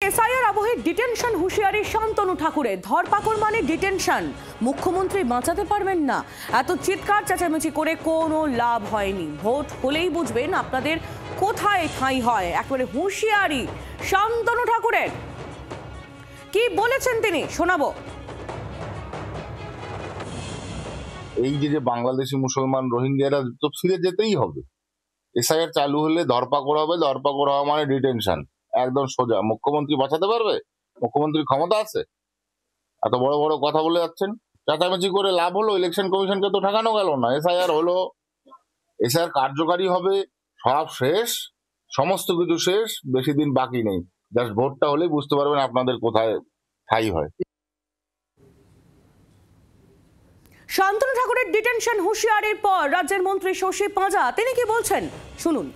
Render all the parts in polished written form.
SIR আবহে detention হুঁশিয়ারি শান্তনু ঠাকুরের। ধরপাকড় মানে ডিটেনশন। মুখ্যমন্ত্রী বাঁচাতে পারবেন না। এত চিৎকার চেঁচামেচি করে কোনো লাভ হয়নি। ভোট হলেই বুঝবেন আপনাদের কোথায় ঠাঁই হয়। একেবারে হুঁশিয়ারি শান্তনু ঠাকুরের। কি বলেছেন তিনি, শোনাবো। এই যে বাংলাদেশি মুসলমান রোহিঙ্গারা তো ফিরে যেতেই হবে। এসআইআর চালু হলে ধরপাকড় হবে, ধরপাকড় হওয়া মানে ডিটেনশন। একদম সোজা। মুখ্যমন্ত্রী বাঁচাতে পারবে? মুখ্যমন্ত্রীর ক্ষমতা আছে? এত বড় বড় কথা বলে যাচ্ছেন, চেঁচামেচি করে লাভ হলো? ইলেকশন কমিশনকে তো ঠেকানো গেল না। এসআইআর হলো, এসআইআর কার্যকারী হবে, সব শেষ, সমস্ত কিছু শেষ, বেশি দিন বাকি নেই। জাস্ট ভোটটা হলেই বুঝতে পারবেন আপনাদের কোথায় ঠাঁই হয়। শান্তনু ঠাকুরের ডিটেনশন হুঁশিয়ারির পর রাজ্যের মন্ত্রী শশী পাঁজা তিনি কি বলছেন শুনুন।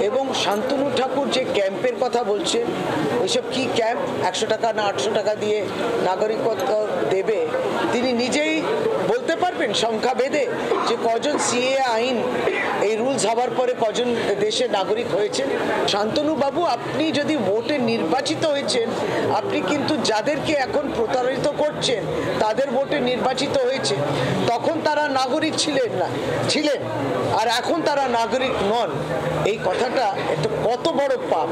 এবং শান্তনু ঠাকুর যে ক্যাম্পের কথা বলছেন, ওইসব কি ক্যাম্প? 100 টাকা না 800 টাকা দিয়ে নাগরিকত্ব দেবে, তিনি নিজেই বলতে পারবেন সংখ্যা বেঁধে যে কজন সিএ আইন এই রুলস হওয়ার পরে কজন দেশের নাগরিক হয়েছেন? শান্তনু বাবু, আপনি যদি ভোটে নির্বাচিত হয়েছেন, আপনি কিন্তু যাদেরকে এখন প্রতারিত করছেন তাদের ভোটে নির্বাচিত হয়েছে, তখন তারা নাগরিক ছিলেন না, আর এখন তারা নাগরিক নন। এই কথাটা এটা কত বড় পাপ।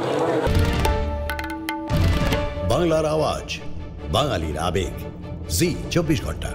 বাংলার আওয়াজ, বাঙালির আবেগ, জি 24 ঘন্টা।